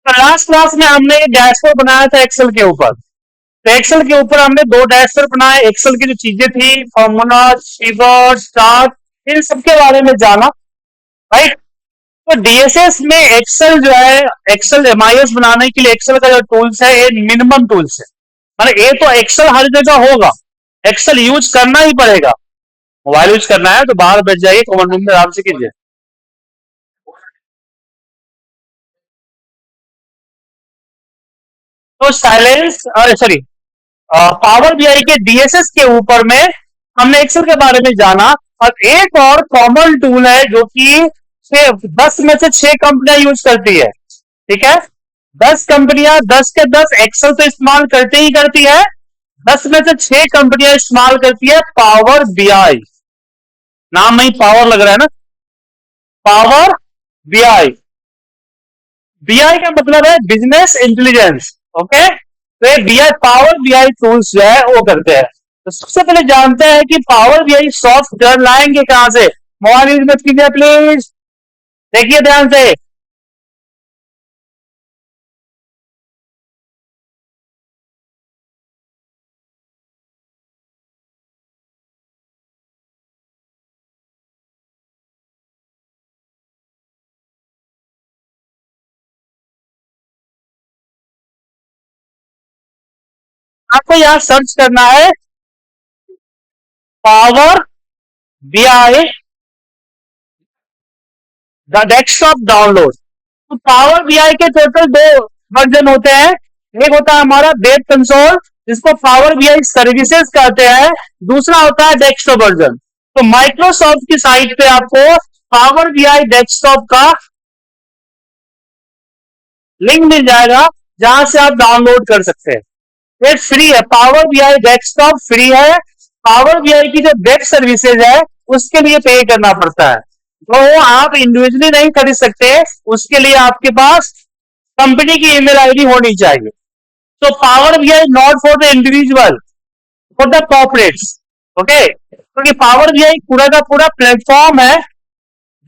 तो last class में हमने ये डैशबोर्ड बनाया था एक्सेल के ऊपर। तो एक्सेल के ऊपर हमने दो डैशबोर्ड बनाए, एक्सेल की जो चीजें थी, फॉर्मूला, कीवर्ड, चार्ट, इन सबके बारे में जाना, राइट। तो डीएसएस में एक्सेल जो है, एक्सेल एमआईएस बनाने के लिए एक्सेल का जो टूल्स है ये मिनिमम टूल्स है। माने ये तो एक्सेल हर जगह होगा, एक्सेल यूज करना ही पड़ेगा। मोबाइल यूज करना है तो बाहर बैठ जाइए, कॉमन रूम में आराम से कीजिए। तो साइलेंस, सॉरी, पावर बीआई के डीएसएस के ऊपर में हमने एक्सेल के बारे में जाना। और एक और कॉमन टूल है जो कि 10 में से 6 कंपनियां यूज करती है, ठीक है। 10 कंपनियां, 10 के 10 एक्सेल तो इस्तेमाल करती ही करती है, 10 में से 6 कंपनियां इस्तेमाल करती है पावर बीआई। नाम में ही पावर लग रहा है ना, पावर बीआई। बीआई का मतलब है बिजनेस इंटेलिजेंस, ओके। तो ये बीआई, पावर बीआई टूल्स जो है वो करते हैं। तो सबसे पहले जानते हैं कि पावर बीआई सॉफ्टवेयर लाएंगे कहां से। मोबाइल यूज मत कीजिए प्लीज, देखिए ध्यान से। आपको यहां सर्च करना है power BI the desktop download. तो पावर बीआई के टोटल दो वर्जन होते हैं। एक होता है हमारा वेब कंसोल, जिसको पावर बीआई सर्विसेज कहते हैं। दूसरा होता है डेस्कटॉप वर्जन। तो माइक्रोसॉफ्ट की साइट पे आपको पावर बीआई डेस्कटॉप का लिंक मिल जाएगा, जहां से आप डाउनलोड कर सकते हैं। ये फ्री है, पावर बीआई डेस्कटॉप फ्री है। पावर बीआई की जो वेब सर्विसेज है उसके लिए पे करना पड़ता है, तो आप इंडिविजुअली नहीं खरीद सकते। उसके लिए आपके पास कंपनी की ईमेल आईडी होनी चाहिए। तो power BI not for the individual, for the corporates, okay. क्योंकि पावर बीआई पूरा का पूरा प्लेटफॉर्म है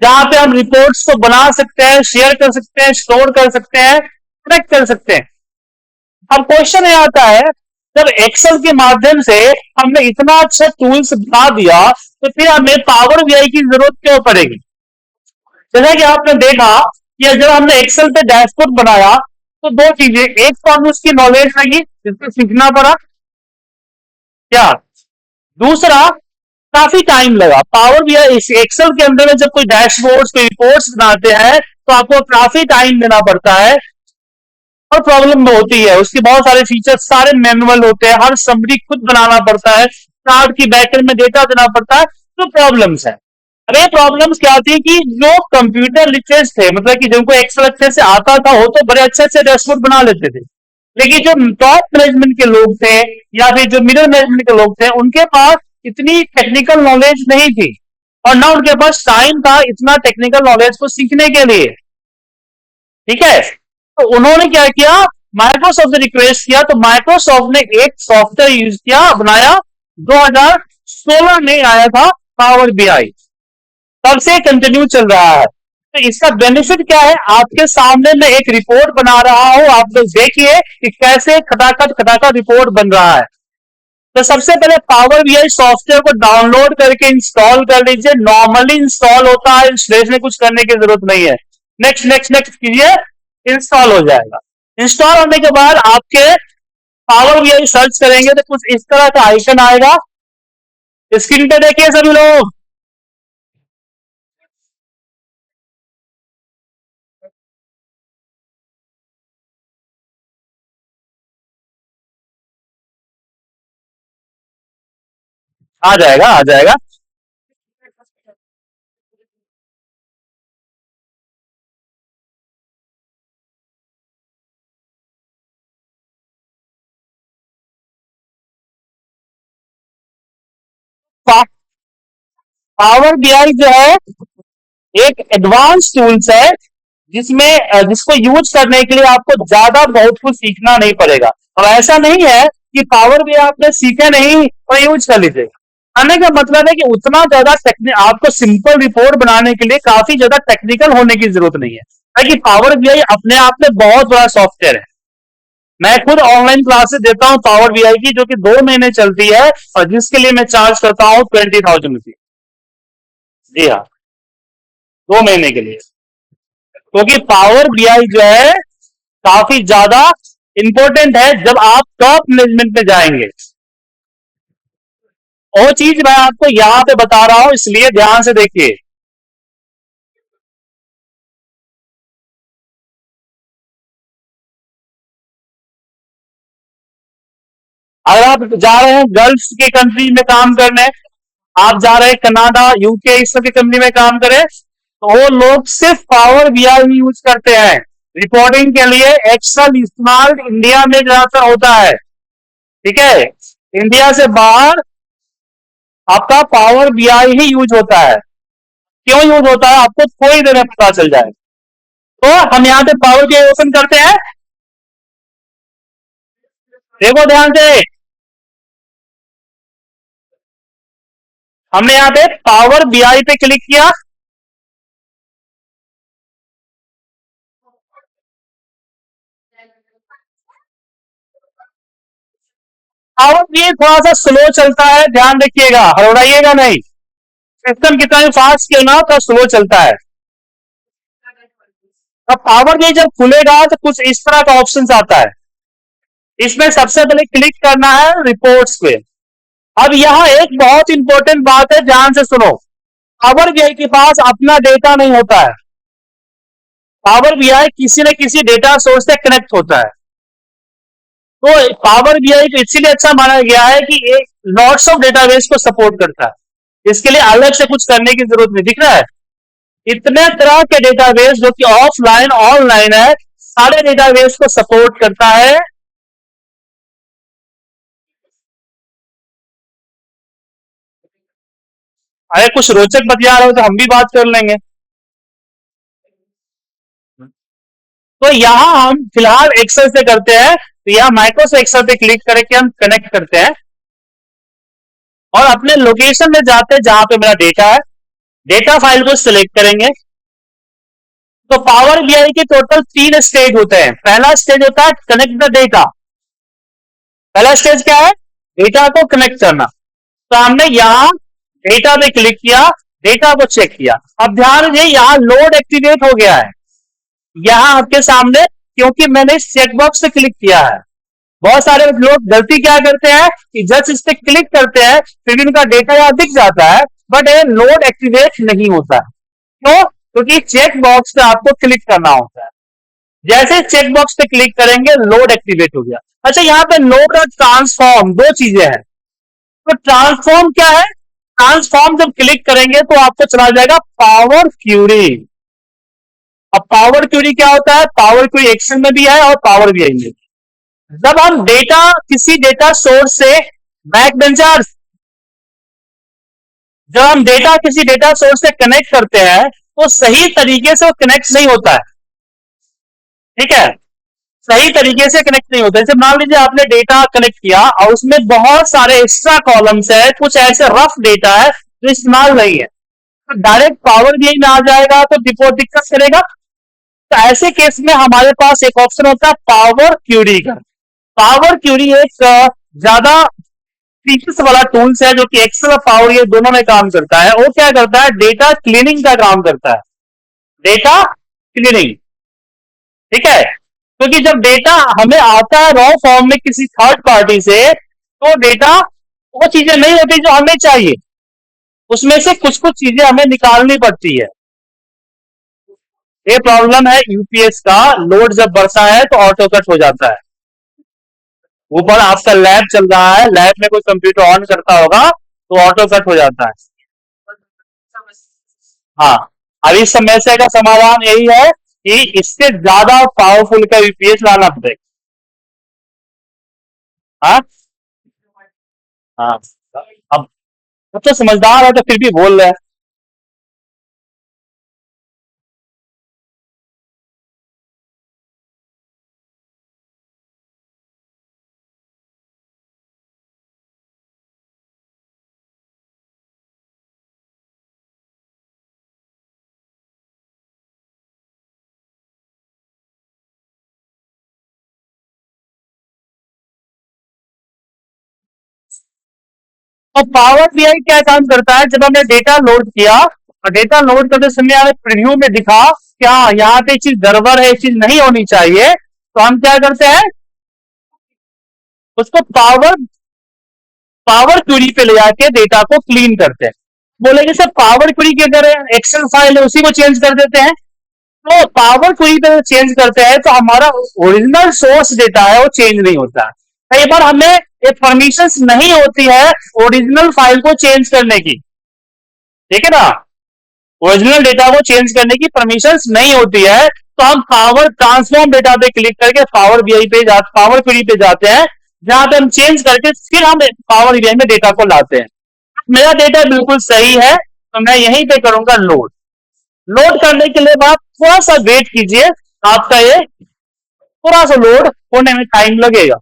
जहां पे हम रिपोर्ट्स को बना सकते हैं, शेयर कर सकते हैं, स्टोर कर सकते हैं, प्रोटेक्ट कर सकते हैं। अब क्वेश्चन ये आता है, जब एक्सेल के माध्यम से हमने इतना अच्छा टूल्स बना दिया तो फिर हमें पावर बीआई की जरूरत क्यों पड़ेगी। जैसा कि आपने देखा कि जब हमने एक्सेल पे डैशबोर्ड बनाया तो दो चीजें, एक तो हमें उसकी नॉलेज लगी जिसको सीखना पड़ा, क्या, दूसरा काफी टाइम लगा। पावर बीआई एक्सेल के अंदर में जब कोई डैशबोर्ड, कोई रिपोर्ट्स बनाते हैं तो आपको काफी टाइम देना पड़ता है और प्रॉब्लम होती है। उसके बहुत सारे फीचर्स सारे मैनुअल होते हैं, हर समरी खुद बनाना पड़ता है, चार्ट की बैकएंड में डेटा देना पड़ता है, तो प्रॉब्लम्स है। अब ये प्रॉब्लम्स क्या थी कि जो कंप्यूटर लिटरेट थे, मतलब कि जिनको एक्सेल अच्छे से आता था, वो तो बड़े अच्छे से डैशबोर्ड बना लेते थे, लेकिन जो टॉप मैनेजमेंट के लोग थे या फिर जो मिडिल मैनेजमेंट के लोग थे, उनके पास इतनी टेक्निकल नॉलेज नहीं थी और ना उनके पास टाइम था इतना टेक्निकल नॉलेज को सीखने के लिए, ठीक है। तो उन्होंने क्या किया, माइक्रोसॉफ्ट से रिक्वेस्ट किया, तो माइक्रोसॉफ्ट ने एक सॉफ्टवेयर यूज किया, बनाया, 2016 में आया था पावर बीआई, तब से कंटिन्यू चल रहा है। तो इसका बेनिफिट क्या है, आपके सामने मैं एक रिपोर्ट बना रहा हूं, आप लोग देखिए कि कैसे खटाखट खटाखट रिपोर्ट बन रहा है। तो सबसे पहले पावर बीआई सॉफ्टवेयर को डाउनलोड करके इंस्टॉल कर लीजिए। नॉर्मली इंस्टॉल होता है, इंस्टॉलेशन में कुछ करने की जरूरत नहीं है। नेक्स्ट नेक्स्ट नेक्स्ट कीजिए, इंस्टॉल हो जाएगा। इंस्टॉल होने के बाद आपके पावर बीआई सर्च करेंगे तो कुछ इस तरह का आइकन आएगा, स्क्रीन पे देखिए सभी लोग। आ जाएगा, आ जाएगा। पावर बीआई जो है एक एडवांस टूल्स है, जिसमें जिसको यूज करने के लिए आपको ज्यादा बहुत कुछ सीखना नहीं पड़ेगा। और ऐसा नहीं है कि पावर भी आपने सीखे नहीं और यूज कर लीजिए। कहने का मतलब है कि उतना ज्यादा आपको सिंपल रिपोर्ट बनाने के लिए काफी ज्यादा टेक्निकल होने की जरूरत नहीं है। है कि पावर बीआई अपने आप में बहुत बड़ा सॉफ्टवेयर है। मैं खुद ऑनलाइन क्लासेस देता हूं पावर बीआई की, जो कि 2 महीने चलती है और जिसके लिए मैं चार्ज करता हूं 20,000 रुपीज। जी हाँ, 2 महीने के लिए। क्योंकि पावर बीआई जो है काफी ज्यादा इंपॉर्टेंट है जब आप टॉप मैनेजमेंट में जाएंगे। और चीज मैं आपको यहां पे बता रहा हूं, इसलिए ध्यान से देखिए। अगर आप जा रहे हैं गल्फ के कंट्री में काम करने, आप जा रहे हैं कनाडा, यूके, इस सब की कंपनी में काम करें, तो वो लोग सिर्फ पावर बीआई यूज करते हैं रिपोर्टिंग के लिए। एक्सेल इस्तेमाल इंडिया में ज्यादातर होता है, ठीक है। इंडिया से बाहर आपका पावर बीआई ही यूज होता है। क्यों यूज होता है आपको थोड़ी देर में पता चल जाए। तो हम यहाँ पे पावर बीआई ओपन करते हैं, देखो ध्यान से। हमने यहाँ पे पावर बीआई पे क्लिक किया। पावर बीआई थोड़ा सा स्लो चलता है, ध्यान रखिएगा, हड़बड़ाइएगा नहीं। सिस्टम कितना भी फास्ट क्यों ना तो स्लो चलता है। अब पावर बीआई जब खुलेगा तो कुछ इस तरह का ऑप्शन आता है। इसमें सबसे पहले क्लिक करना है रिपोर्ट्स पे। अब यहाँ एक बहुत इंपॉर्टेंट बात है, ध्यान से सुनो। पावर बीआई के पास अपना डेटा नहीं होता है। पावर बीआई किसी न किसी डेटा सोर्स से कनेक्ट होता है। तो पावर बीआई को इसीलिए अच्छा माना गया है कि ये लॉट्स ऑफ डेटाबेस को सपोर्ट करता है। इसके लिए अलग से कुछ करने की जरूरत नहीं, दिख रहा है। इतने तरह के डेटाबेस जो कि ऑफलाइन ऑनलाइन है, सारे डेटाबेस को सपोर्ट करता है। अरे कुछ रोचक बतिया रहे हो तो हम भी बात कर लेंगे। तो यहां हम फिलहाल एक्सेल से करते हैं, तो यहां माइक्रोसॉफ्ट एक्सेल पे क्लिक करके हम कनेक्ट करते हैं और अपने लोकेशन में जाते हैं जहां पे मेरा डेटा है। डेटा फाइल को सिलेक्ट करेंगे। तो पावर बीआई के टोटल 3 स्टेज होते हैं। पहला स्टेज होता है कनेक्ट द डेटा। पहला स्टेज क्या है? डेटा को कनेक्ट करना। तो हमने यहां डेटा पे क्लिक किया, डेटा को चेक किया। अब ध्यान दीजिए, यहां लोड एक्टिवेट हो गया है यहां आपके सामने, क्योंकि मैंने इस चेकबॉक्स से क्लिक किया है। बहुत सारे लोग गलती क्या करते हैं कि जस्ट इस पे क्लिक करते हैं, फिर भी उनका डेटा यहां दिख जाता है, बट ये लोड एक्टिवेट नहीं होता है। क्यों? क्योंकि चेक बॉक्स पे आपको क्लिक करना होता है। जैसे चेक बॉक्स पे क्लिक करेंगे, लोड एक्टिवेट हो गया। अच्छा, यहाँ पे लोड और ट्रांसफॉर्म दो चीजें हैं। तो ट्रांसफॉर्म क्या है? ट्रांसफॉर्म जब क्लिक करेंगे तो आपको चला जाएगा पावर क्यूरी। अब पावर क्यूरी क्या होता है? पावर क्यूरी एक्सेल में भी है और पावर बीआई में भी। जब हम डेटा किसी डेटा सोर्स से बैक बेंचर्स, जब हम डेटा किसी डेटा सोर्स से कनेक्ट करते हैं तो सही तरीके से वो कनेक्ट नहीं होता है, ठीक है। सही तरीके से कनेक्ट नहीं होता है। जैसे मान लीजिए आपने डेटा कनेक्ट किया और उसमें बहुत सारे एक्स्ट्रा कॉलम्स है, कुछ ऐसे रफ डेटा है जो इस्तेमाल नहीं है, तो डायरेक्ट पावर बीआई में आ जाएगा तो रिपोर्ट दिक्कत करेगा। तो ऐसे केस में हमारे पास एक ऑप्शन होता है पावर क्यूरी का। पावर क्यूरी एक ज्यादा फीचर्स वाला टूल्स है जो कि एक्सेल और पावर ये दोनों में काम करता है। वो क्या करता है? डेटा क्लीनिंग का काम करता है। डेटा क्लीनिंग, ठीक है। क्योंकि जब डेटा हमें आता है रॉ फॉर्म में किसी थर्ड पार्टी से, तो डेटा वो चीजें नहीं होती जो हमें चाहिए। उसमें से कुछ कुछ चीजें हमें निकालनी पड़ती है। ये प्रॉब्लम है यूपीएस का। लोड जब बढ़ता है तो ऑटो कट हो जाता है। ऊपर आपका लैब चल रहा है, लैब में कोई कंप्यूटर ऑन करता होगा तो ऑटो कट हो जाता है। हाँ, अब इस समस्या का समाधान यही है कि इससे ज्यादा पावरफुल का यूपीएस लाना पड़ेगा। हाँ हाँ। अब तो समझदार है तो फिर भी बोल रहे हैं। और पावर बीआई क्या काम करता है, जब हमने डेटा लोड किया और डेटा लोड करते समय हमें प्रीव्यू में दिखा क्या यहाँ पे चीज गड़बड़ है, चीज नहीं होनी चाहिए, तो हम क्या करते हैं, उसको पावर पावर क्वेरी पे ले जाके डेटा को क्लीन करते हैं। बोलेंगे सर पावर क्वेरी क्या करें, एक्सेल फाइल है उसी को चेंज कर देते हैं। तो पावर क्वेरी पे चेंज करते हैं तो हमारा ओरिजिनल सोर्स डेटा है वो चेंज नहीं होता। कई बार हमें एक परमिशन नहीं होती है ओरिजिनल फाइल को चेंज करने की, ठीक है ना, ओरिजिनल डेटा को चेंज करने की परमिशन नहीं होती है, तो हम पावर ट्रांसफॉर्म डेटा पे क्लिक करके पावर बीआई पे पावर क्वेरी पे जाते हैं, जहां पे हम चेंज करके फिर हम पावर बीआई में डेटा को लाते हैं। मेरा डेटा बिल्कुल सही है तो मैं यहीं पे करूंगा लोड। लोड करने के लिए बाद थोड़ा सा वेट कीजिए, आपका ये थोड़ा सा लोड होने में टाइम लगेगा।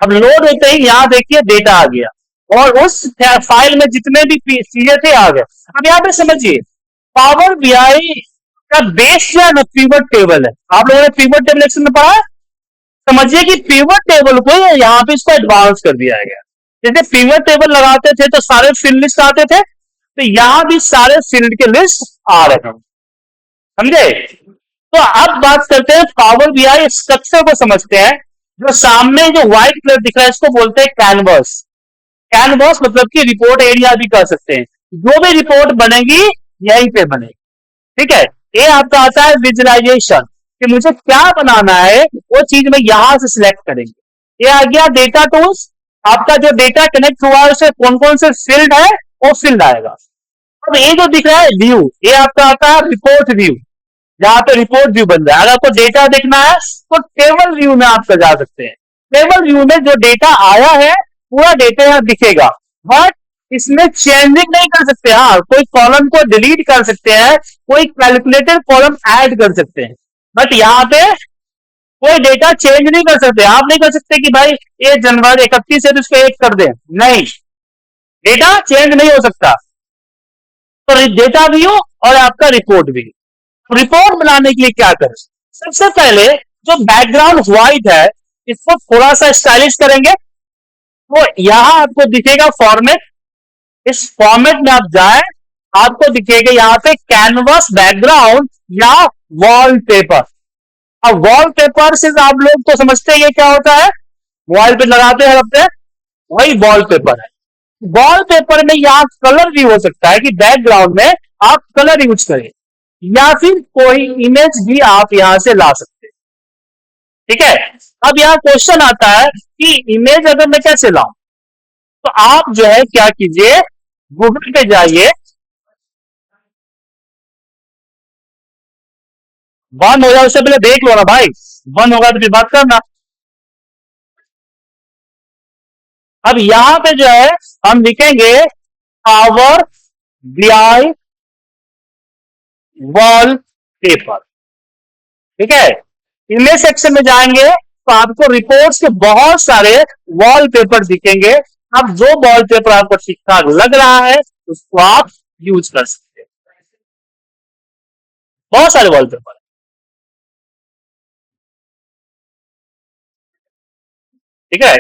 अब लोड होते ही यहां देखिए डेटा आ गया और उस फाइल में जितने भी चीजें थे आ गए। अब यहां पे समझिए पावर बीआई का बेस जो है ना पिवट टेबल है, आप लोगों ने पिवट टेबल एक्शन में पढ़ा है। समझिए कि पिवट टेबल को यहाँ पे इसको एडवांस कर दिया गया। जैसे पिवट टेबल लगाते थे तो सारे फील्ड लिस्ट आते थे, तो यहां भी सारे फील्ड के लिस्ट आ रहे हैं, समझे। तो अब बात करते हैं पावर बीआई स्ट्रक्चर को समझते हैं। जो सामने जो व्हाइट कलर दिख रहा है इसको बोलते हैं कैनवस। कैनवस मतलब कि रिपोर्ट एरिया भी कह सकते हैं। जो भी रिपोर्ट बनेगी यहीं पे बनेगी, ठीक है। ये आपका आता है विजुअलाइजेशन, कि मुझे क्या बनाना है वो चीज में यहां से सिलेक्ट करेंगे। ये आ गया डेटा टूल्स। आपका जो डेटा कनेक्ट हुआ है उससे कौन कौन से फील्ड है वो फील्ड आएगा। अब ये जो दिख रहा है व्यू, ये आपका आता है रिपोर्ट व्यू, जहां पे रिपोर्ट व्यू बन रहा है। अगर आपको डेटा देखना है तो टेबल व्यू में आप जा सकते हैं। टेबल व्यू में जो डेटा आया है पूरा डेटा यहाँ दिखेगा, बट इसमें चेंजिंग नहीं कर सकते। हाँ, कोई कॉलम को डिलीट कर सकते हैं, कोई कैलकुलेटेड कॉलम ऐड कर सकते हैं, बट यहाँ पे कोई डेटा चेंज नहीं कर सकते। आप नहीं कर सकते कि भाई ये जनवरी 31 है तो इसको एक कर दें, नहीं, डेटा चेंज नहीं हो सकता। तो डेटा व्यू और आपका रिपोर्ट व्यू। रिपोर्ट बनाने के लिए क्या करें, सबसे पहले जो बैकग्राउंड व्हाइट है इसको थोड़ा सा स्टाइलिश करेंगे। तो यहां आपको दिखेगा फॉर्मेट, इस फॉर्मेट में आप जाए, आपको दिखेगा यहाँ पे कैनवस बैकग्राउंड या वॉलपेपर। अब वॉलपेपर से आप लोग तो समझते हैं ये क्या होता है, मोबाइल पे लगाते हैं हफ्ते, वही वॉलपेपर है। वॉलपेपर में यहाँ कलर भी हो सकता है कि बैकग्राउंड में आप कलर यूज करें, या फिर कोई इमेज भी आप यहां से ला सकते हैं, ठीक है। अब यहाँ क्वेश्चन आता है कि इमेज अगर मैं कैसे लाऊं, तो आप जो है क्या कीजिए, गूगल पे जाइए, बंद हो जाए उससे पहले देख लो ना भाई, बंद होगा तो फिर बात करना। अब यहां पे जो है हम लिखेंगे पावर बीआई वॉल पेपर, ठीक है। इमेज सेक्शन में जाएंगे तो आपको रिपोर्ट्स के बहुत सारे वॉलपेपर दिखेंगे। अब जो वॉलपेपर आपको ठीक ठाक लग रहा है उसको आप यूज कर सकते हैं, बहुत सारे वॉलपेपर, ठीक है।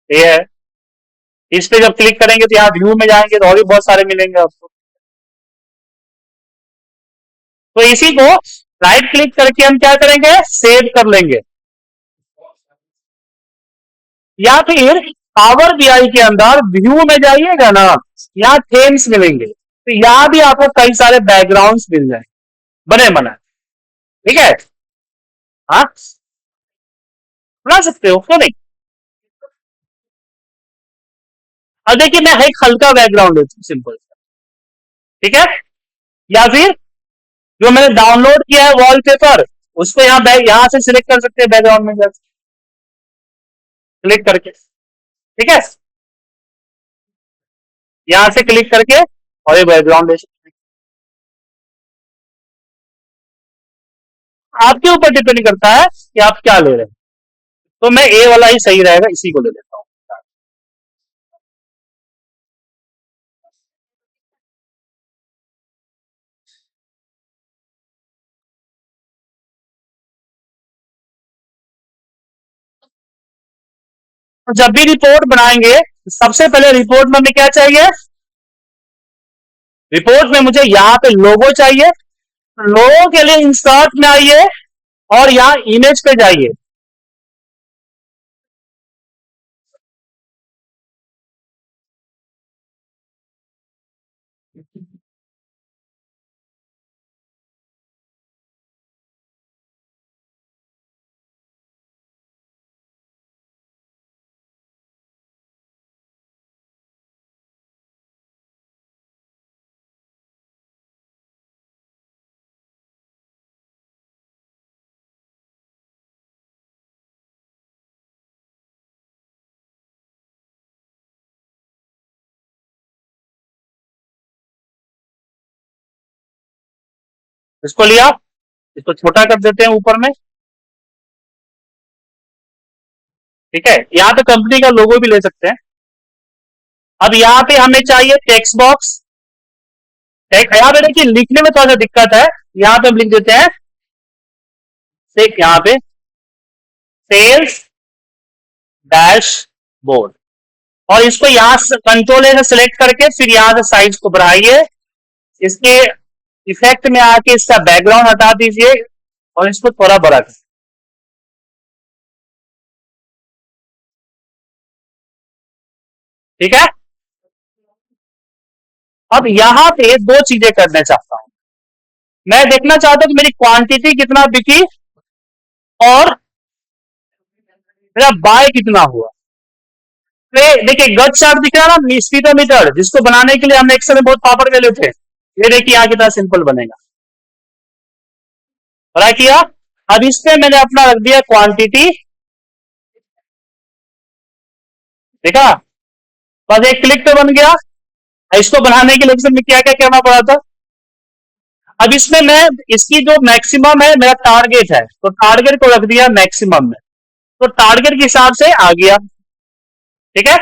ये है, इस पे जब क्लिक करेंगे तो यहाँ व्यू में जाएंगे तो और भी बहुत सारे मिलेंगे आपको। तो इसी को राइट क्लिक करके हम क्या करेंगे, सेव कर लेंगे, या फिर पावर बीआई के अंदर व्यू में जाइएगा ना, यहाँ थेम्स मिलेंगे, तो यहाँ भी आपको कई सारे बैकग्राउंड्स मिल जाएंगे बने बनाए, ठीक है। हाँ, बना सकते हो क्यों नहीं। अब देखिए मैं एक हल्का बैकग्राउंड लेती हूँ सिंपल, ठीक है। या फिर जो मैंने डाउनलोड किया है वॉलपेपर उसको यहाँ यहाँ से सिलेक्ट कर सकते हैं बैकग्राउंड में जाकर क्लिक करके, ठीक है। यहां से क्लिक करके और ये बैकग्राउंड ले सकते हैं। आपके ऊपर डिपेंड करता है कि आप क्या ले रहे हैं, तो मैं ए वाला ही सही रहेगा, इसी को ले लेता हूँ। तो जब भी रिपोर्ट बनाएंगे सबसे पहले रिपोर्ट में हमें क्या चाहिए, रिपोर्ट में मुझे यहां पे लोगो चाहिए, लोगों के लिए इंसर्ट में आइए और यहां इमेज पे जाइए। इसको लिया, इसको छोटा कर देते हैं ऊपर में, ठीक है। यहां पे कंपनी का लोगो भी ले सकते हैं। अब यहां पे हमें चाहिए टेक्स्ट बॉक्स, यहां पे देखिए लिखने में थोड़ा सा दिक्कत है, यहां पे हम लिख देते हैं यहां पे सेल्स डैशबोर्ड, और इसको यहां से कंट्रोल से सिलेक्ट करके फिर यहां से साइज को बढ़ाइए, इसके इफेक्ट में आके इसका बैकग्राउंड हटा दीजिए और इसको थोड़ा बड़ा कर, ठीक है। अब यहां पे दो चीजें करना चाहता हूं, मैं देखना चाहता हूं कि मेरी क्वांटिटी कितना बिकी और मेरा बाय कितना हुआ। देखिए गट चार्ट दिख रहा है ना, स्पीडोमीटर मीटर, जिसको बनाने के लिए हमने एक समय बहुत पापड़ ले लेते हैं, ये देखिए यहाँ कितना सिंपल बनेगा, बड़ा किया। अब इस पे मैंने अपना रख दिया क्वांटिटी, देखा, बस एक क्लिक पे बन गया। इसको बनाने के लिए क्या क्या करना पड़ा था। अब इसमें मैं इसकी जो मैक्सिमम है मेरा टारगेट है, तो टारगेट को रख दिया मैक्सिमम में, तो टारगेट के हिसाब से आ गया, ठीक है।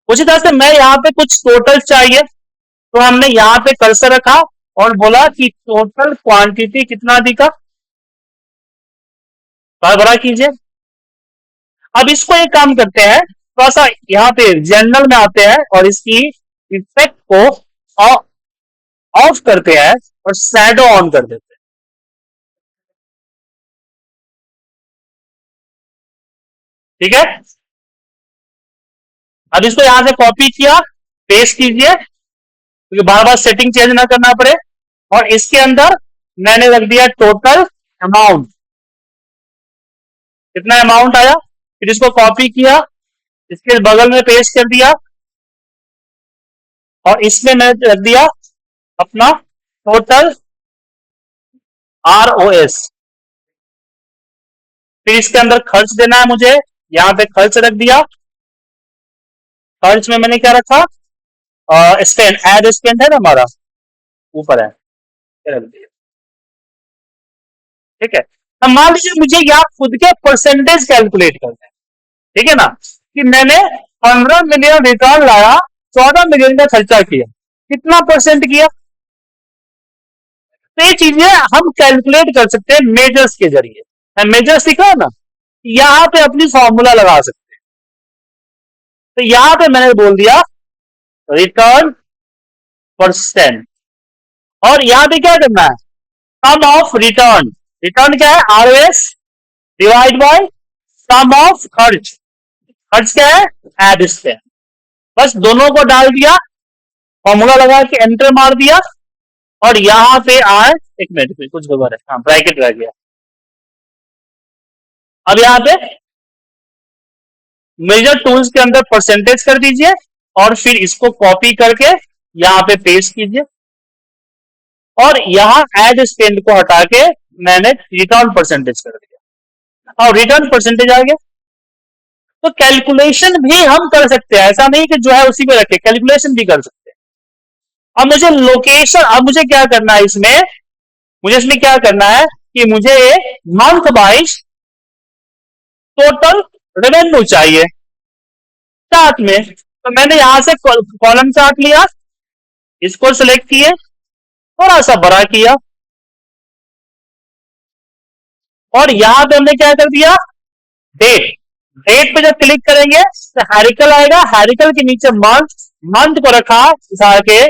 उसी तरह से मैं यहाँ पे कुछ टोटल चाहिए, तो हमने यहाँ पे कर्सर रखा और बोला कि टोटल क्वांटिटी कितना दिखा, बड़ा कीजिए। अब इसको एक काम करते हैं, थोड़ा सा यहाँ पे जनरल में आते हैं और इसकी इफेक्ट को ऑफ करते हैं और शैडो ऑन कर देते हैं, ठीक है। अब इसको यहां से कॉपी किया, पेस्ट कीजिए, क्योंकि बार बार सेटिंग चेंज ना करना पड़े, और इसके अंदर मैंने रख दिया टोटल अमाउंट, कितना अमाउंट आया, फिर इसको कॉपी किया, इसके बगल में पेस्ट कर दिया और इसमें मैंने रख दिया अपना टोटल ROS। फिर इसके अंदर खर्च देना है मुझे, यहां पे खर्च रख दिया, खर्च में मैंने क्या रखा, स्पेंड, एड स्पेंड है ना हमारा, ऊपर है, रख दिया, ठीक है। अब मान लीजिए मुझे यहाँ खुद के परसेंटेज कैलकुलेट करना है, ठीक है ना, कि मैंने 15 मिलियन रिटर्न लाया, 14 मिलियन का खर्चा किया, कितना परसेंट किया, तो ये चीजें हम कैलकुलेट कर सकते हैं मेजर्स के जरिए। मेजर्स दिख रहा है ना, यहां पे अपनी फॉर्मूला लगा सकते हैं, तो यहां पे मैंने बोल दिया रिटर्न परसेंट, और यहां पे क्या करना है, सम ऑफ रिटर्न, रिटर्न क्या है, ROS divide by sum of खर्च, खर्च क्या है, एड स्पेंड, बस दोनों को डाल दिया, फॉर्मूला लगा के एंटर मार दिया, और यहां पे आए, एक मिनट पे कुछ गड़बड़ है, हाँ ब्रैकेट रह गया। अब यहां पे मेजर टूल्स के अंदर परसेंटेज कर दीजिए और फिर इसको कॉपी करके यहां पे पेस्ट कीजिए, और यहां एड स्पेंड को हटा के मैंने रिटर्न परसेंटेज कर दिया और रिटर्न परसेंटेज आ गया। तो कैलकुलेशन भी हम कर सकते हैं, ऐसा नहीं कि जो है उसी पे रखे, कैलकुलेशन भी कर सकते हैं। अब मुझे लोकेशन, अब मुझे क्या करना है इसमें, मुझे इसमें क्या करना है कि मुझे मंथ वाइज टोटल रेवेन्यू चाहिए चार्ट में, तो मैंने यहां से कॉलम चार्ट लिया, इसको सिलेक्ट किए, थोड़ा सा बड़ा किया, और यहां पे हमने क्या कर दिया, डेट, डेट पे जब क्लिक करेंगे तो हैरिकल आएगा, हैरिकल के नीचे मंथ, मंथ को रखा उठा के,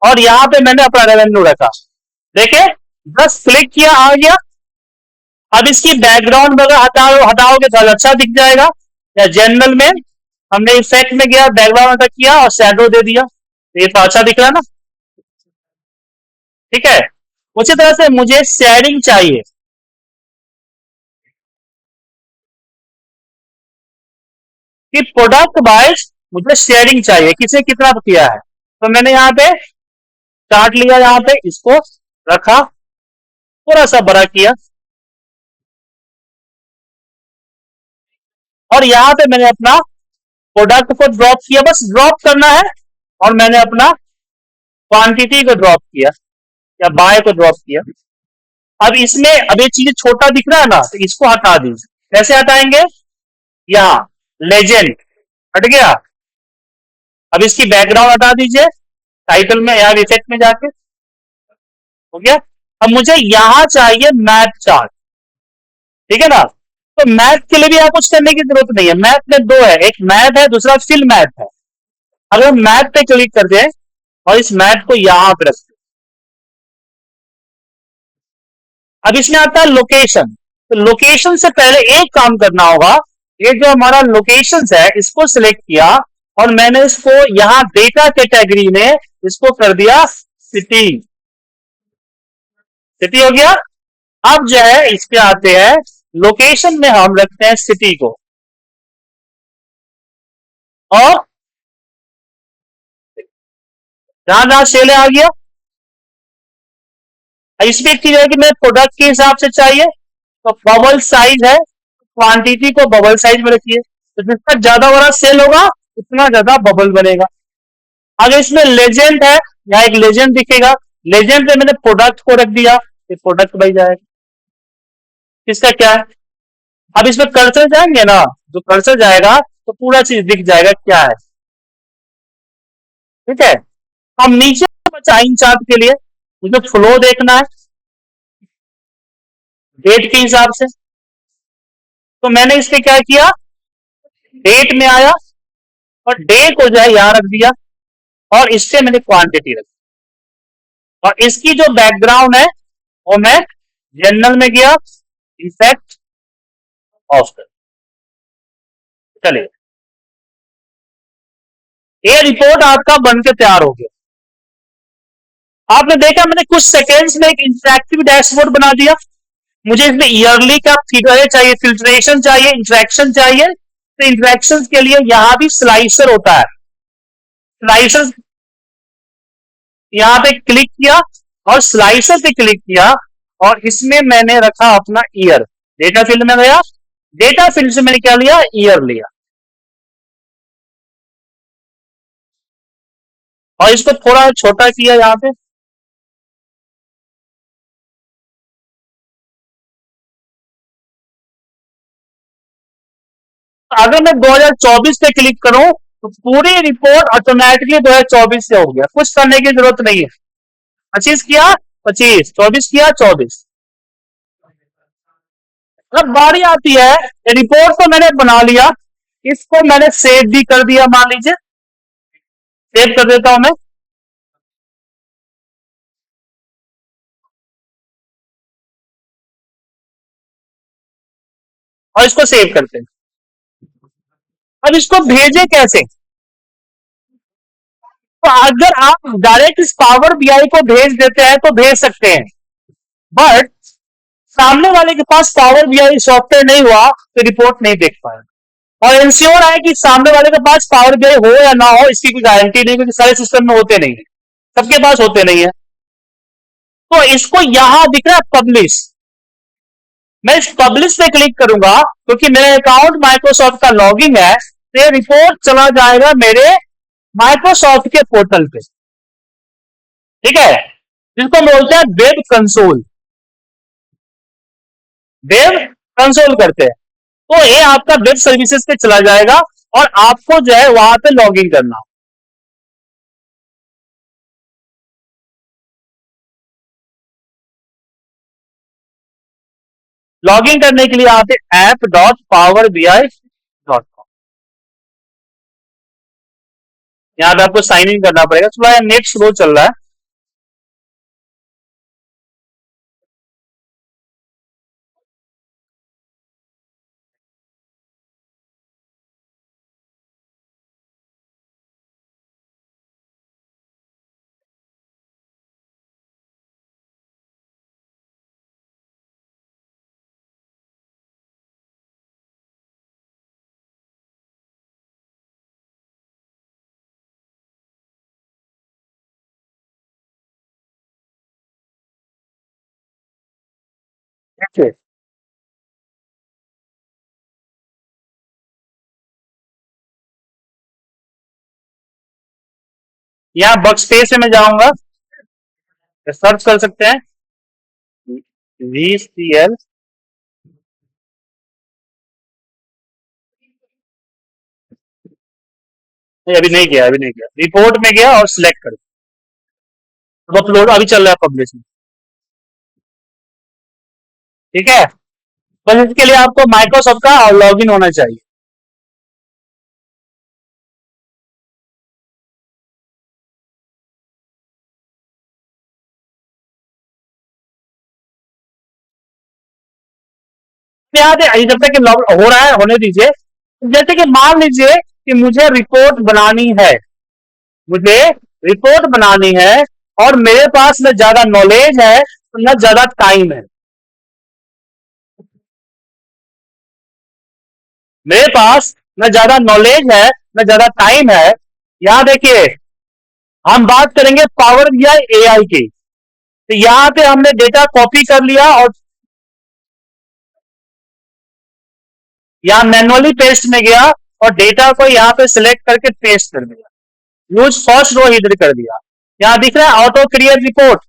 और यहाँ पे मैंने अपना रेवेन्यू रखा। देखे, बस क्लिक किया, आ गया। अब इसकी बैकग्राउंड वगैरह हटाओगे तो अच्छा दिख जाएगा। या जनरल में हमने इफेक्ट में गया, बैकग्राउंड हटा किया और शैडो दे दिया, तो ये तो अच्छा दिख रहा है ना। ठीक है, उसी तरह से मुझे शेयरिंग चाहिए कि प्रोडक्ट वाइज मुझे शेयरिंग चाहिए, किसे कितना किया है। तो मैंने यहाँ पे चार्ट लिया, यहाँ पे इसको रखा, थोड़ा सा बड़ा किया, और यहाँ पे मैंने अपना प्रोडक्ट को ड्रॉप किया, बस ड्रॉप करना है। और मैंने अपना क्वांटिटी को ड्रॉप किया या बाय को ड्रॉप किया। अब इसमें अब ये चीज छोटा दिख रहा है ना, तो इसको हटा दीजिए। कैसे हटाएंगे, यहाँ लेजेंड हट गया। अब इसकी बैकग्राउंड हटा दीजिए, टाइटल में यहाँ इफेक्ट में जाके हो गया। अब मुझे यहां चाहिए मैथ चार्ट, ठीक है ना। तो मैथ के लिए भी यहाँ कुछ करने की जरूरत नहीं है। मैथ में दो है, एक मैथ है, दूसरा फिल मैथ है। अगर मैथ पे क्लिक कर दे और इस मैथ को यहां पे रख, अब इसमें आता है लोकेशन। तो लोकेशन से पहले एक काम करना होगा, ये जो हमारा लोकेशन है इसको सिलेक्ट किया और मैंने इसको यहां डेटा कैटेगरी में इसको कर दिया सिटी। सिटी हो गया। अब जो है इस पे आते हैं, लोकेशन में हम रखते हैं सिटी को, और जहां जहां सेल आ गया। इसमें एक चीज है कि मैं प्रोडक्ट के हिसाब से चाहिए, तो बबल साइज है, क्वांटिटी को बबल साइज में रखिए, तो जितना ज्यादा बड़ा सेल होगा उतना ज्यादा बबल बनेगा। अगर इसमें लेजेंड है, यहाँ एक लेजेंड दिखेगा, लेजेंड पे मैंने प्रोडक्ट को रख दिया, ये प्रोडक्ट बन जाएगा। इसका क्या है, अब इसमें कर्सर जाएंगे ना, जो कर्सर जाएगा तो पूरा चीज दिख जाएगा क्या है। ठीक है, हम नीचे बचा इन चार्ट के लिए मुझे फ्लो देखना है डेट के हिसाब से। तो मैंने इसके क्या किया, डेट में आया और डे को जो है यहां रख दिया, और इससे मैंने क्वांटिटी रखी, और इसकी जो बैकग्राउंड है वो मैं जनरल में गया, इफेक्ट ऑफ कर, चलिए ये रिपोर्ट आपका बनकर तैयार हो गया। आपने देखा मैंने कुछ सेकेंड्स में एक इंटरेक्टिव डैशबोर्ड बना दिया। मुझे इसमें ईयरली का फीडर चाहिए, फिल्ट्रेशन चाहिए, इंटरेक्शन चाहिए। तो इंटरेक्शन के लिए यहां भी स्लाइसर होता है, स्लाइसर यहां पे क्लिक किया और स्लाइसर पे क्लिक किया, और इसमें मैंने रखा अपना ईयर। डेटा फील्ड में गया, डेटा फील्ड से मैंने क्या लिया, ईयर लिया, और इसको थोड़ा छोटा किया यहां पे। अगर मैं 2024 पे क्लिक करूं तो पूरी रिपोर्ट ऑटोमेटिकली 2024 से हो गया, कुछ करने की जरूरत नहीं है। 25 किया 25, 24 किया 24। अब बारी आती है, रिपोर्ट तो मैंने बना लिया, इसको मैंने सेव भी कर दिया, मान लीजिए सेव कर देता हूं मैं, और इसको सेव करते हैं। अब इसको भेजे कैसे, तो अगर आप डायरेक्ट इस पावर बीआई को भेज देते हैं तो भेज सकते हैं, बट सामने वाले के पास पावर बीआई सॉफ्टवेयर नहीं हुआ तो रिपोर्ट नहीं देख पाए। और इंश्योर है कि सामने वाले के पास पावर बीआई हो या ना हो इसकी कोई गारंटी नहीं, क्योंकि सारे सिस्टम में होते नहीं है, सबके पास होते नहीं है। तो इसको यहां दिख रहा है पब्लिश, मैं इस पब्लिश पे क्लिक करूंगा क्योंकि मेरा अकाउंट माइक्रोसॉफ्ट का लॉगिन है, तो ये रिपोर्ट चला जाएगा मेरे माइक्रोसॉफ्ट के पोर्टल पे। ठीक है, जिसको बोलते हैं वेब कंसोल, वेब कंसोल करते हैं। तो ये आपका वेब सर्विसेज पे चला जाएगा और आपको जो है वहां पे लॉग इन करना। लॉग इन करने के लिए आते app dot power B I यहाँ पे आपको साइन इन करना पड़ेगा, थोड़ा नेट स्लो चल रहा है। ठीक है, यहाँ वर्क स्पेस में मैं जाऊंगा, सर्च कर सकते हैं VCL। नहीं अभी नहीं किया, अभी नहीं किया, रिपोर्ट में गया और सिलेक्ट कर, अब अपलोड अभी चल रहा है पब्लिश में। ठीक है, बस इसके लिए आपको माइक्रोसॉफ्ट का लॉगिन होना चाहिए। यहाँ पे जब तक लॉग हो रहा है होने दीजिए। जैसे कि मान लीजिए कि मुझे रिपोर्ट बनानी है, मुझे रिपोर्ट बनानी है और मेरे पास न ज्यादा नॉलेज है न ज्यादा टाइम है। मेरे पास न ज्यादा नॉलेज है न ज्यादा टाइम है। यहाँ देखिए, हम बात करेंगे पावर बीआई एआई की। तो यहाँ पे हमने डेटा कॉपी कर लिया और यहाँ मैनुअली पेस्ट में गया और डेटा को यहाँ पे सिलेक्ट करके पेस्ट कर दिया, यूज फर्स्ट रो इधर कर दिया। यहाँ दिख रहा है ऑटो क्रिएट रिपोर्ट।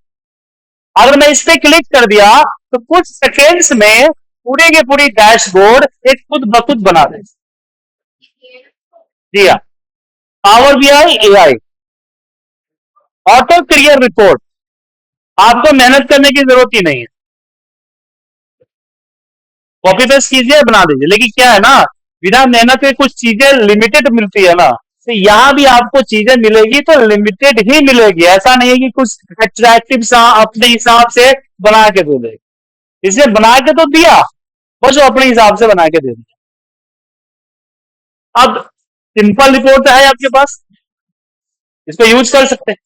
अगर मैं इस पे क्लिक कर दिया तो कुछ सेकेंड्स में पूरे के पूरी डैशबोर्ड एक खुद ब खुद बना दे दिया। Power BI AI auto clear report, आपको मेहनत करने की जरूरत ही नहीं है, कॉपी पेस्ट कीजिए बना दीजिए। लेकिन क्या है ना, बिना मेहनत के कुछ चीजें लिमिटेड मिलती है ना, तो यहाँ भी आपको चीजें मिलेगी तो लिमिटेड ही मिलेगी। ऐसा नहीं है कि कुछ अट्रैक्टिव सा अपने हिसाब से बना के दे दे। इसने बना के तो दिया, बस वो अपने हिसाब से बना के दे दिया। अब सिंपल रिपोर्ट है आपके पास, इसको यूज कर सकते हैं।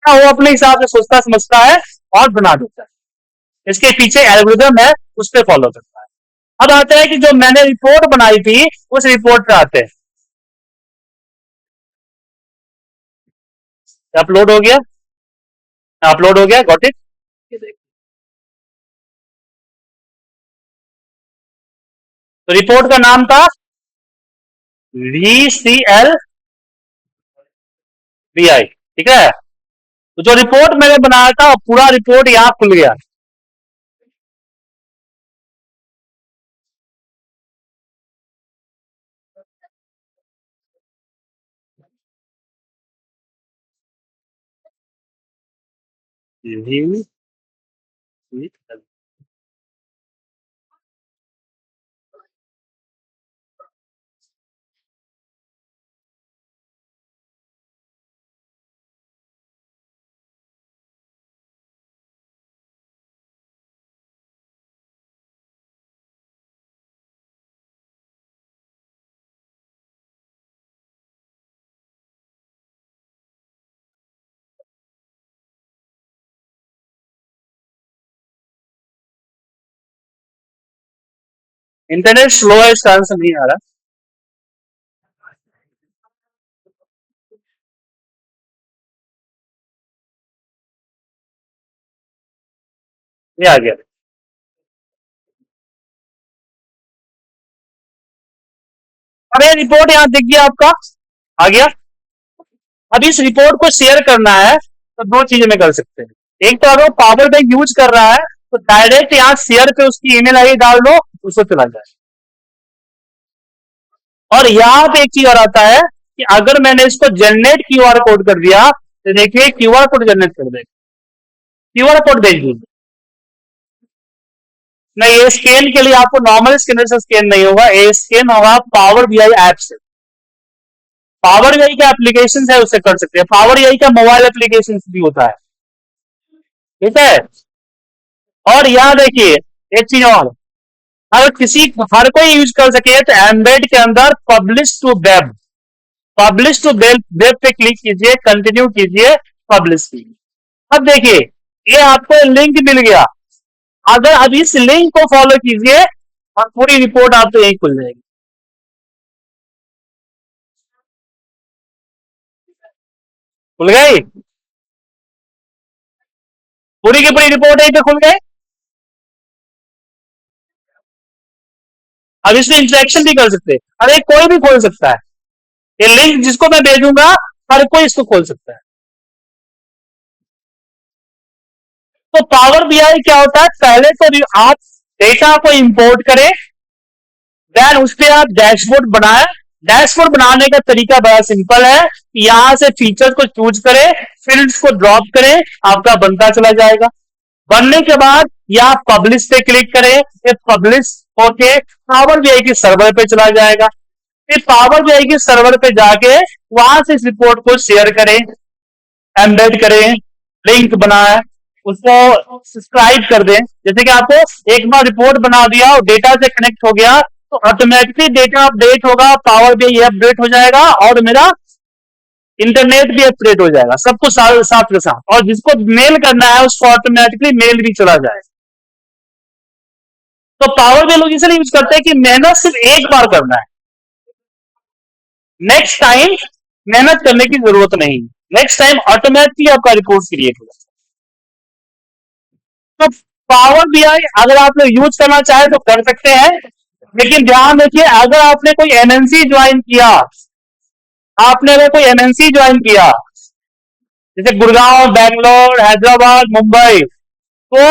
हाँ, वो अपने हिसाब से सोचता समझता है और बना देता है। इसके पीछे एल्गोरिदम है, उस पर फॉलो करता है। अब आता है कि जो मैंने रिपोर्ट बनाई थी उस रिपोर्ट पे आते हैं। अपलोड हो गया, अपलोड हो गया, गॉट इट। तो रिपोर्ट का नाम था VCL BI। ठीक है, तो जो रिपोर्ट मैंने बनाया था पूरा रिपोर्ट यहाँ खुल गया। इंटरनेट स्लो है, इस कारण से नहीं आ रहा। ये आ गया। अरे रिपोर्ट यहाँ दिख गया आपका, आ गया। अब इस रिपोर्ट को शेयर करना है तो दो चीजें में कर सकते हैं। एक तो अगर वो पावर बैंक यूज कर रहा है तो डायरेक्ट यहाँ शेयर पे उसकी ईमेल आईडी डाल दो, उसको चला जाए। और यहाँ पे एक चीज और आता है कि अगर मैंने इसको जनरेट क्यूआर कोड कर दिया तो देखिए क्यूआर कोड जनरेट कर देगा, क्यूआर कोड भेज दीजिए। नहीं, ये स्कैन के लिए आपको नॉर्मल स्कैनर से स्कैन नहीं होगा, ये स्कैन होगा पावर बीआई ऐप से। पावर बीआई का एप्लीकेशन है, उससे कर सकते हैं। पावर बीआई का मोबाइल एप्लीकेशन भी होता है, ठीक है। और यहाँ देखिए एक चीज और, अगर किसी हर कोई यूज कर सके तो एम्बेड के अंदर publish to web, publish to web, web पे क्लिक कीजिए, कंटिन्यू कीजिए, पब्लिश कीजिए। अब देखिए ये आपको लिंक मिल गया, अगर अब इस लिंक को फॉलो कीजिए और पूरी रिपोर्ट आपको यही खुल जाएगी। खुल गई, पूरी की पूरी रिपोर्ट यहीं पे खुल गई। अब इसमें इंटरेक्शन भी कर सकते हैं, अरे कोई भी खोल सकता है, ये लिंक जिसको मैं भेजूंगा हर कोई इसको खोल सकता है। तो पावर बीआई क्या होता है, पहले तो आप डेटा को इंपोर्ट करें, देन उस पर आप डैशबोर्ड बनाए। डैशबोर्ड बनाने का तरीका बड़ा सिंपल है, यहां से फीचर को चूज करें, फील्ड्स को ड्रॉप करें, आपका बनता चला जाएगा। बनने के बाद या पब्लिश पे क्लिक करें, ये पब्लिश होके पावर बीआई के सर्वर पे चला जाएगा। फिर पावर बीआई के सर्वर पे जाके वहां से इस रिपोर्ट को शेयर करें, एम्बेड करें, लिंक बनाए, उसको सब्सक्राइब कर दें। जैसे कि आपको एक बार रिपोर्ट बना दिया और डेटा से कनेक्ट हो गया तो ऑटोमेटिकली डेटा अपडेट होगा, पावर बीआई अपडेट हो जाएगा और मेरा इंटरनेट भी अपडेट हो जाएगा, सब कुछ साथ के साथ। और जिसको मेल करना है उसको ऑटोमेटिकली मेल भी चला जाएगा। तो पावर बीआई लोग इसलिए यूज करते हैं कि मेहनत सिर्फ एक बार करना है, नेक्स्ट टाइम मेहनत करने की जरूरत नहीं, नेक्स्ट टाइम ऑटोमेटिकली आपका रिपोर्ट क्रिएट हो जाएगा। तो पावर बीआई अगर आप लोग यूज करना चाहे तो कर सकते हैं, लेकिन ध्यान रखिए अगर आपने कोई एमएनसी ज्वाइन किया, आपने अगर कोई एमएनसी ज्वाइन किया जैसे गुड़गांव, बैंगलोर, हैदराबाद, मुंबई, तो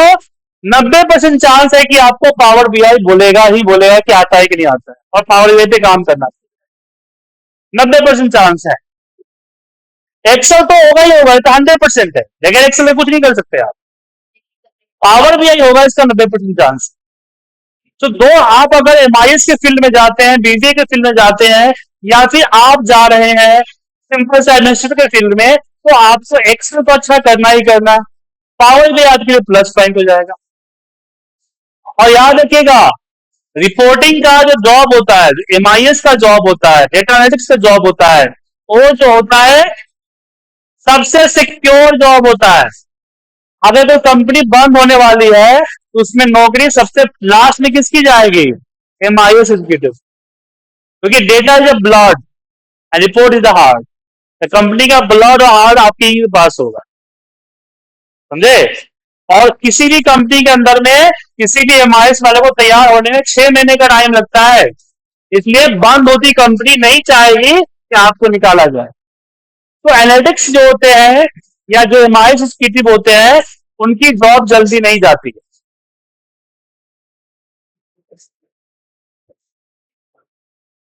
90% चांस है कि आपको पावर बीआई बोलेगा ही बोलेगा कि आता है कि नहीं आता है, और पावर बीआई पे काम करना, 90% चांस है। एक्सेल तो होगा ही होगा, तो 100% है, लेकिन एक्सेल में कुछ नहीं कर सकते आप। पावर बीआई होगा इसका 90% चांस। तो दो, आप अगर एमआईएस के फील्ड में जाते हैं, बीबीए के फील्ड में जाते हैं, या फिर आप जा रहे हैं सिंपल से एडमिनिस्ट्रेटर के फील्ड में, तो आपको एक्सेल तो अच्छा करना ही करना है, पावर भी आपके लिए प्लस पॉइंट हो जाएगा। और याद रखिएगा रिपोर्टिंग का जो जॉब होता है, एमआईएस का जॉब होता है, डेटा एनालिटिक्स का जॉब होता है, वो जो होता है सबसे सिक्योर जॉब होता है। अगर तो कंपनी बंद होने वाली है तो उसमें नौकरी सबसे लास्ट में किसकी जाएगी, एमआईएस एग्जीक्यूटिव, क्योंकि data is a blood and report is the heart. Company का ब्लड और हार्ट आपके ही पास होगा, समझे। और किसी भी कंपनी के अंदर में किसी भी एमआईएस वाले को तैयार होने में 6 महीने का टाइम लगता है, इसलिए बंद होती कंपनी नहीं चाहेगी कि आपको निकाला जाए। तो एनालिटिक्स जो होते हैं या जो एमआईएस एग्जीक्यूटिव होते हैं उनकी जॉब जल्दी नहीं जाती है।